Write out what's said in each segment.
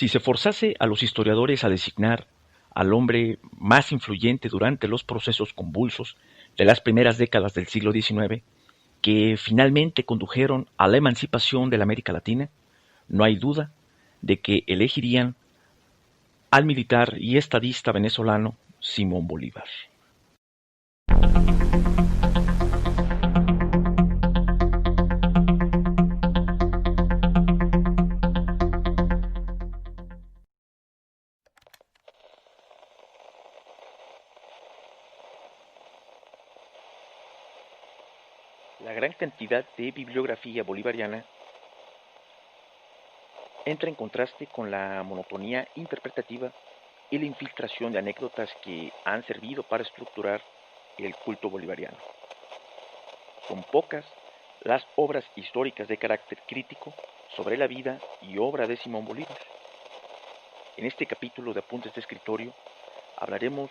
Si se forzase a los historiadores a designar al hombre más influyente durante los procesos convulsos de las primeras décadas del siglo XIX, que finalmente condujeron a la emancipación de la América Latina, no hay duda de que elegirían al militar y estadista venezolano Simón Bolívar. La gran cantidad de bibliografía bolivariana entra en contraste con la monotonía interpretativa y la infiltración de anécdotas que han servido para estructurar el culto bolivariano. Son pocas las obras históricas de carácter crítico sobre la vida y obra de Simón Bolívar. En este capítulo de Apuntes de Escritorio hablaremos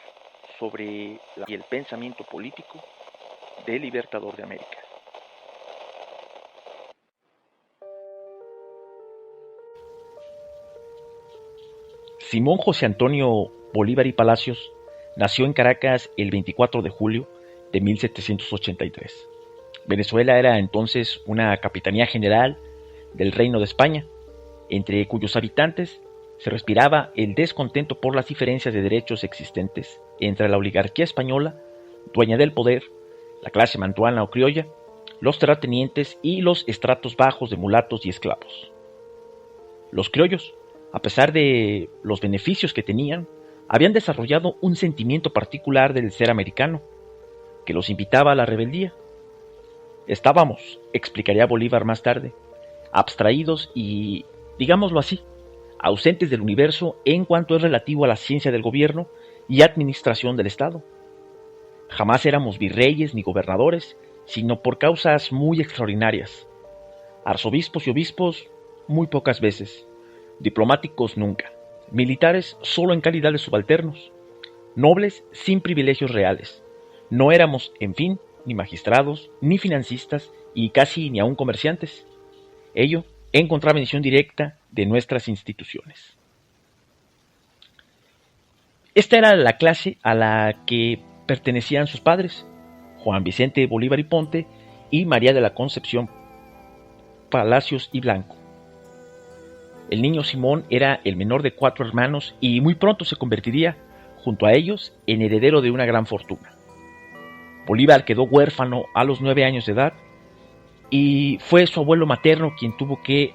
sobre el pensamiento político del Libertador de América. Simón José Antonio Bolívar y Palacios nació en Caracas el 24 de julio de 1783. Venezuela era entonces una capitanía general del Reino de España, entre cuyos habitantes se respiraba el descontento por las diferencias de derechos existentes entre la oligarquía española, dueña del poder, la clase mantuana o criolla, los terratenientes y los estratos bajos de mulatos y esclavos. Los criollos, a pesar de los beneficios que tenían, habían desarrollado un sentimiento particular del ser americano, que los invitaba a la rebeldía. Estábamos, explicaría Bolívar más tarde, abstraídos y, digámoslo así, ausentes del universo en cuanto es relativo a la ciencia del gobierno y administración del Estado. Jamás éramos virreyes ni gobernadores, sino por causas muy extraordinarias. Arzobispos y obispos, muy pocas veces. Diplomáticos nunca, militares solo en calidad de subalternos, nobles sin privilegios reales. No éramos, en fin, ni magistrados, ni financistas, y casi ni aún comerciantes. Ello en contravención directa de nuestras instituciones. Esta era la clase a la que pertenecían sus padres, Juan Vicente Bolívar y Ponte y María de la Concepción Palacios y Blanco. El niño Simón era el menor de 4 hermanos y muy pronto se convertiría, junto a ellos, en heredero de una gran fortuna. Bolívar quedó huérfano a los 9 años de edad y fue su abuelo materno quien tuvo que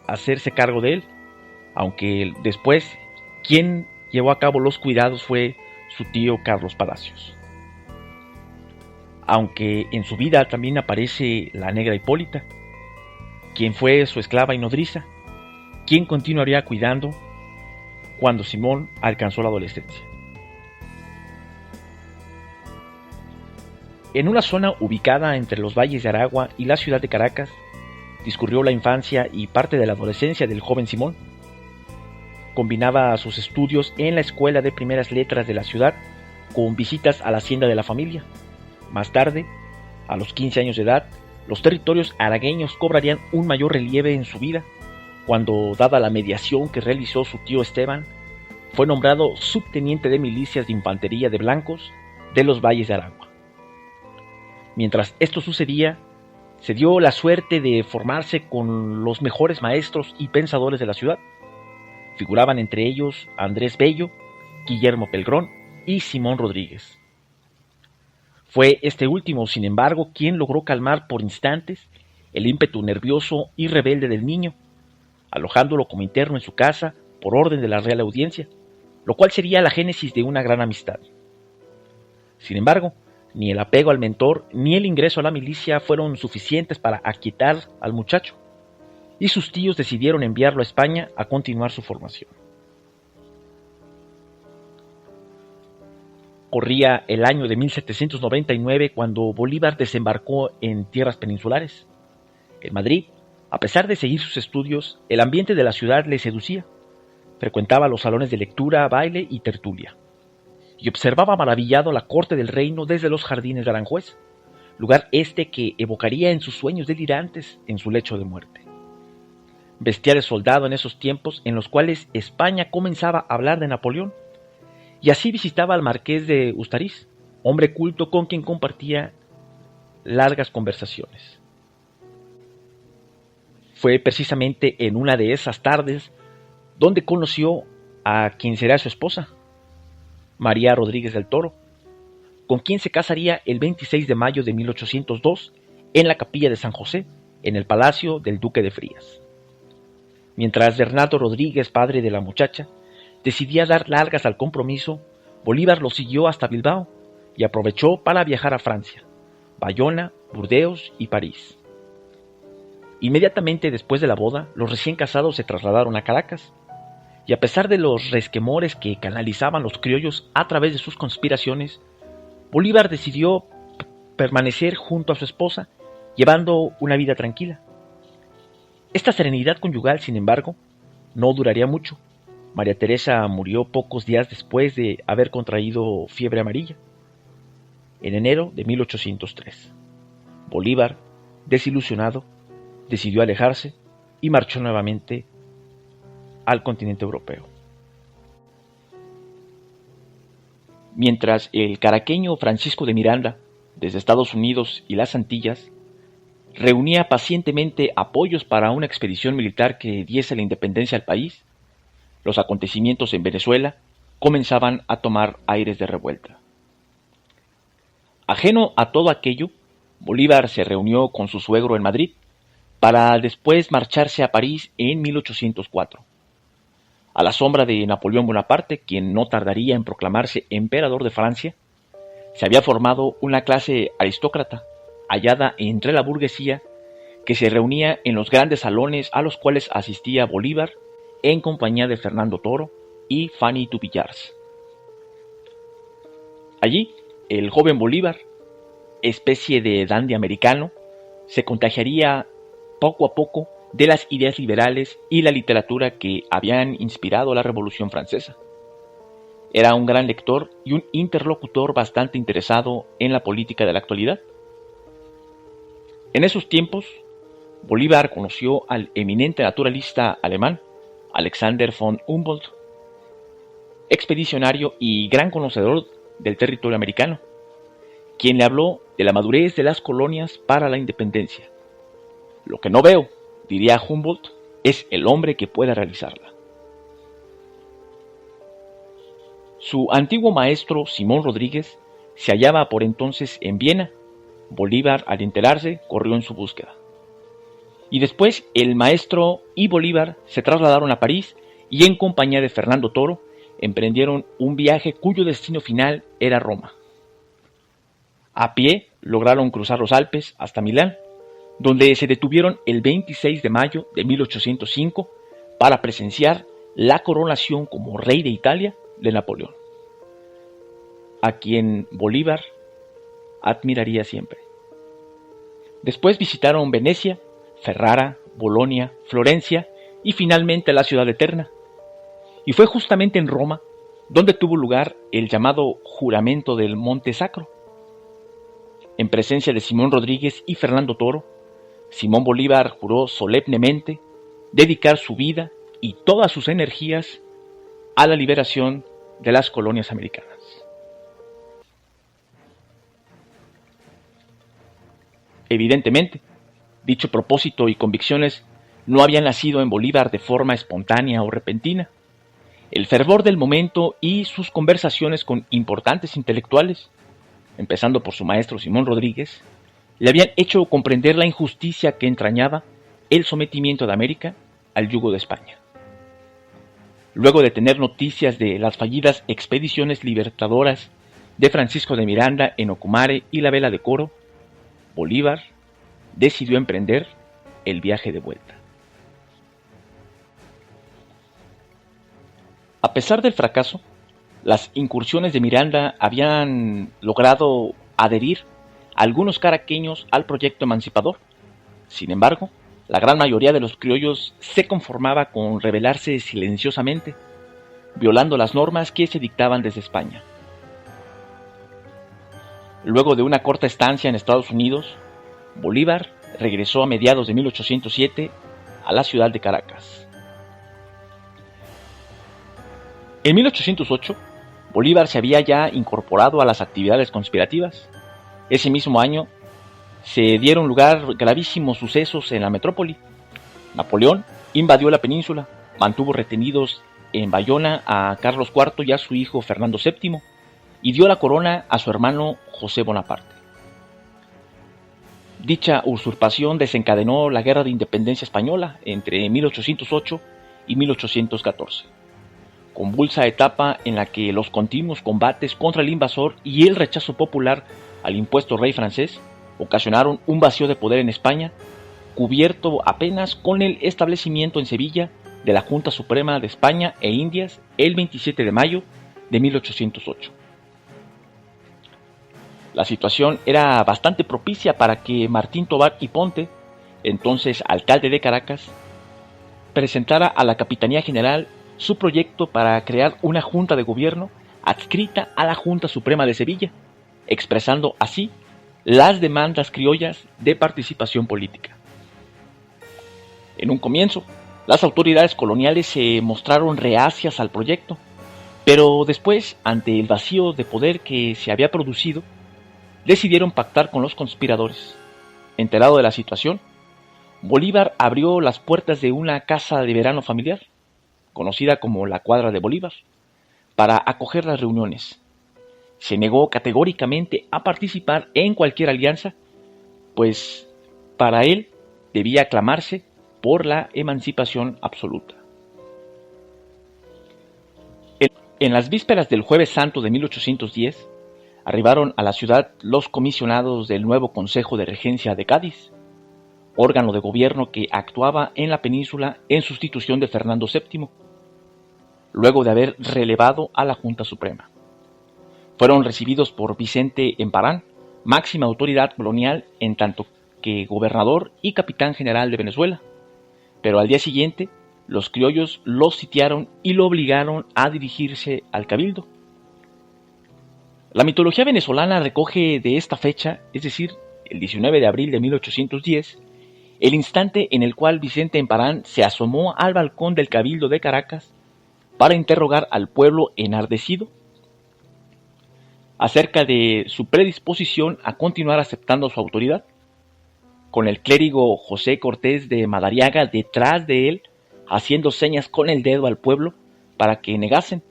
hacerse cargo de él, aunque después quien llevó a cabo los cuidados fue su tío Carlos Palacios. Aunque en su vida también aparece la negra Hipólita, quien fue su esclava y nodriza, quien continuaría cuidando cuando Simón alcanzó la adolescencia. En una zona ubicada entre los valles de Aragua y la ciudad de Caracas, discurrió la infancia y parte de la adolescencia del joven Simón. Combinaba sus estudios en la escuela de primeras letras de la ciudad con visitas a la hacienda de la familia. Más tarde, a los 15 años de edad, los territorios aragueños cobrarían un mayor relieve en su vida, cuando, dada la mediación que realizó su tío Esteban, fue nombrado subteniente de milicias de infantería de blancos de los valles de Aragua. Mientras esto sucedía, se dio la suerte de formarse con los mejores maestros y pensadores de la ciudad. Figuraban entre ellos Andrés Bello, Guillermo Pelgrón y Simón Rodríguez. Fue este último, sin embargo, quien logró calmar por instantes el ímpetu nervioso y rebelde del niño, alojándolo como interno en su casa por orden de la Real Audiencia, lo cual sería la génesis de una gran amistad. Sin embargo, ni el apego al mentor ni el ingreso a la milicia fueron suficientes para aquietar al muchacho, y sus tíos decidieron enviarlo a España a continuar su formación. Corría el año de 1799 cuando Bolívar desembarcó en tierras peninsulares. En Madrid, a pesar de seguir sus estudios, el ambiente de la ciudad le seducía. Frecuentaba los salones de lectura, baile y tertulia, y observaba maravillado la corte del reino desde los jardines de Aranjuez, lugar este que evocaría en sus sueños delirantes en su lecho de muerte. vestía de soldado en esos tiempos en los cuales España comenzaba a hablar de Napoleón, y así visitaba al marqués de Ustariz, hombre culto con quien compartía largas conversaciones. Fue precisamente en una de esas tardes donde conoció a quien será su esposa, María Rodríguez del Toro, con quien se casaría el 26 de mayo de 1802 en la capilla de San José, en el palacio del duque de Frías. Mientras Bernardo Rodríguez, padre de la muchacha, decidía dar largas al compromiso, Bolívar lo siguió hasta Bilbao y aprovechó para viajar a Francia, Bayona, Burdeos y París. Inmediatamente después de la boda, los recién casados se trasladaron a Caracas, y a pesar de los resquemores que canalizaban los criollos a través de sus conspiraciones, Bolívar decidió permanecer junto a su esposa, llevando una vida tranquila. Esta serenidad conyugal, sin embargo, no duraría mucho. María Teresa murió pocos días después de haber contraído fiebre amarilla, en enero de 1803. Bolívar, desilusionado, decidió alejarse y marchó nuevamente al continente europeo. Mientras el caraqueño Francisco de Miranda, desde Estados Unidos y las Antillas, reunía pacientemente apoyos para una expedición militar que diese la independencia al país, los acontecimientos en Venezuela comenzaban a tomar aires de revuelta. Ajeno a todo aquello, Bolívar se reunió con su suegro en Madrid, para después marcharse a París en 1804. A la sombra de Napoleón Bonaparte, quien no tardaría en proclamarse emperador de Francia, se había formado una clase aristócrata, hallada entre la burguesía, que se reunía en los grandes salones a los cuales asistía Bolívar en compañía de Fernando Toro y Fanny du Villars. Allí, el joven Bolívar, especie de dandy americano, se contagiaría poco a poco de las ideas liberales y la literatura que habían inspirado la Revolución Francesa. Era un gran lector y un interlocutor bastante interesado en la política de la actualidad. En esos tiempos, Bolívar conoció al eminente naturalista alemán Alexander von Humboldt, expedicionario y gran conocedor del territorio americano, quien le habló de la madurez de las colonias para la independencia. Lo que no veo, diría Humboldt, es el hombre que pueda realizarla. Su antiguo maestro, Simón Rodríguez, se hallaba por entonces en Viena. Bolívar, al enterarse, corrió en su búsqueda. Y después el maestro y Bolívar se trasladaron a París y en compañía de Fernando Toro emprendieron un viaje cuyo destino final era Roma. A pie lograron cruzar los Alpes hasta Milán, donde se detuvieron el 26 de mayo de 1805 para presenciar la coronación como rey de Italia de Napoleón, a quien Bolívar admiraría siempre. Después visitaron Venecia, Ferrara, Bolonia, Florencia y finalmente la ciudad eterna. Y fue justamente en Roma donde tuvo lugar el llamado Juramento del Monte Sacro. En presencia de Simón Rodríguez y Fernando Toro, Simón Bolívar juró solemnemente dedicar su vida y todas sus energías a la liberación de las colonias americanas. Evidentemente, dicho propósito y convicciones no habían nacido en Bolívar de forma espontánea o repentina. El fervor del momento y sus conversaciones con importantes intelectuales, empezando por su maestro Simón Rodríguez, le habían hecho comprender la injusticia que entrañaba el sometimiento de América al yugo de España. Luego de tener noticias de las fallidas expediciones libertadoras de Francisco de Miranda en Ocumare y la Vela de Coro, Bolívar decidió emprender el viaje de vuelta. A pesar del fracaso, las incursiones de Miranda habían logrado adherir a algunos caraqueños al proyecto emancipador. Sin embargo, la gran mayoría de los criollos se conformaba con rebelarse silenciosamente, violando las normas que se dictaban desde España. Luego de una corta estancia en Estados Unidos, Bolívar regresó a mediados de 1807 a la ciudad de Caracas. En 1808, Bolívar se había ya incorporado a las actividades conspirativas. Ese mismo año se dieron lugar gravísimos sucesos en la metrópoli. Napoleón invadió la península, mantuvo retenidos en Bayona a Carlos IV y a su hijo Fernando VII, y dio la corona a su hermano José Bonaparte. Dicha usurpación desencadenó la Guerra de Independencia Española entre 1808 y 1814, convulsa etapa en la que los continuos combates contra el invasor y el rechazo popular al impuesto rey francés ocasionaron un vacío de poder en España, cubierto apenas con el establecimiento en Sevilla de la Junta Suprema de España e Indias el 27 de mayo de 1808. La situación era bastante propicia para que Martín Tovar y Ponte, entonces alcalde de Caracas, presentara a la Capitanía General su proyecto para crear una junta de gobierno adscrita a la Junta Suprema de Sevilla, expresando así las demandas criollas de participación política. En un comienzo, las autoridades coloniales se mostraron reacias al proyecto, pero después, ante el vacío de poder que se había producido, decidieron pactar con los conspiradores. Enterado de la situación, Bolívar abrió las puertas de una casa de verano familiar, conocida como la Cuadra de Bolívar, para acoger las reuniones. Se negó categóricamente a participar en cualquier alianza, pues para él debía aclamarse por la emancipación absoluta. En las vísperas del Jueves Santo de 1810, arribaron a la ciudad los comisionados del nuevo Consejo de Regencia de Cádiz, órgano de gobierno que actuaba en la península en sustitución de Fernando VII, luego de haber relevado a la Junta Suprema. Fueron recibidos por Vicente Emparán, máxima autoridad colonial en tanto que gobernador y capitán general de Venezuela, pero al día siguiente los criollos los sitiaron y lo obligaron a dirigirse al cabildo. La mitología venezolana recoge de esta fecha, es decir, el 19 de abril de 1810, el instante en el cual Vicente Emparán se asomó al balcón del cabildo de Caracas para interrogar al pueblo enardecido acerca de su predisposición a continuar aceptando su autoridad, con el clérigo José Cortés de Madariaga detrás de él, haciendo señas con el dedo al pueblo para que negasen,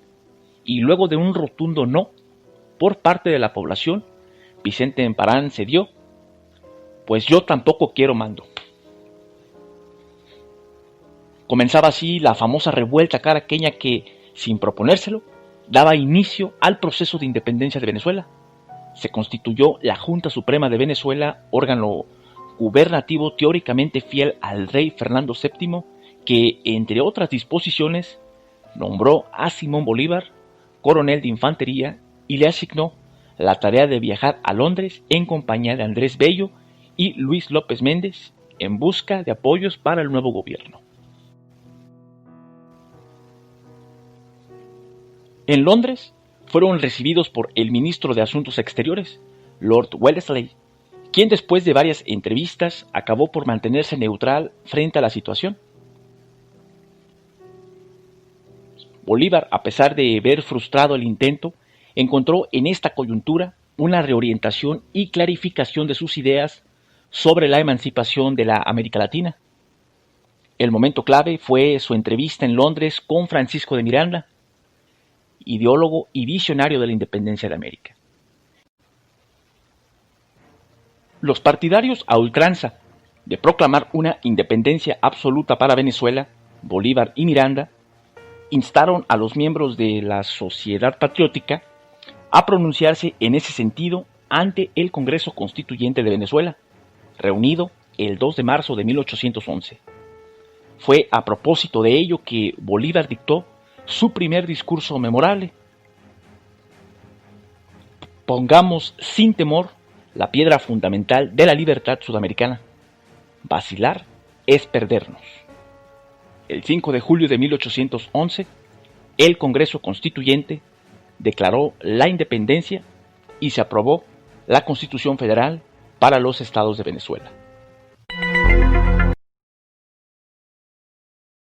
y luego de un rotundo no por parte de la población, Vicente Emparán cedió: pues yo tampoco quiero mando. Comenzaba así la famosa revuelta caraqueña que, sin proponérselo, daba inicio al proceso de independencia de Venezuela. Se constituyó la Junta Suprema de Venezuela, órgano gubernativo teóricamente fiel al rey Fernando VII, que, entre otras disposiciones, nombró a Simón Bolívar coronel de infantería y le asignó la tarea de viajar a Londres en compañía de Andrés Bello y Luis López Méndez en busca de apoyos para el nuevo gobierno. En Londres fueron recibidos por el ministro de Asuntos Exteriores, Lord Wellesley, quien después de varias entrevistas acabó por mantenerse neutral frente a la situación. Bolívar, a pesar de ver frustrado el intento, encontró en esta coyuntura una reorientación y clarificación de sus ideas sobre la emancipación de la América Latina. El momento clave fue su entrevista en Londres con Francisco de Miranda, ideólogo y visionario de la independencia de América. Los partidarios a ultranza de proclamar una independencia absoluta para Venezuela, Bolívar y Miranda, instaron a los miembros de la Sociedad Patriótica a pronunciarse en ese sentido ante el Congreso Constituyente de Venezuela, reunido el 2 de marzo de 1811. Fue a propósito de ello que Bolívar dictó su primer discurso memorable: pongamos sin temor la piedra fundamental de la libertad sudamericana. Vacilar es perdernos. El 5 de julio de 1811, el Congreso Constituyente declaró la independencia y se aprobó la Constitución Federal para los estados de Venezuela.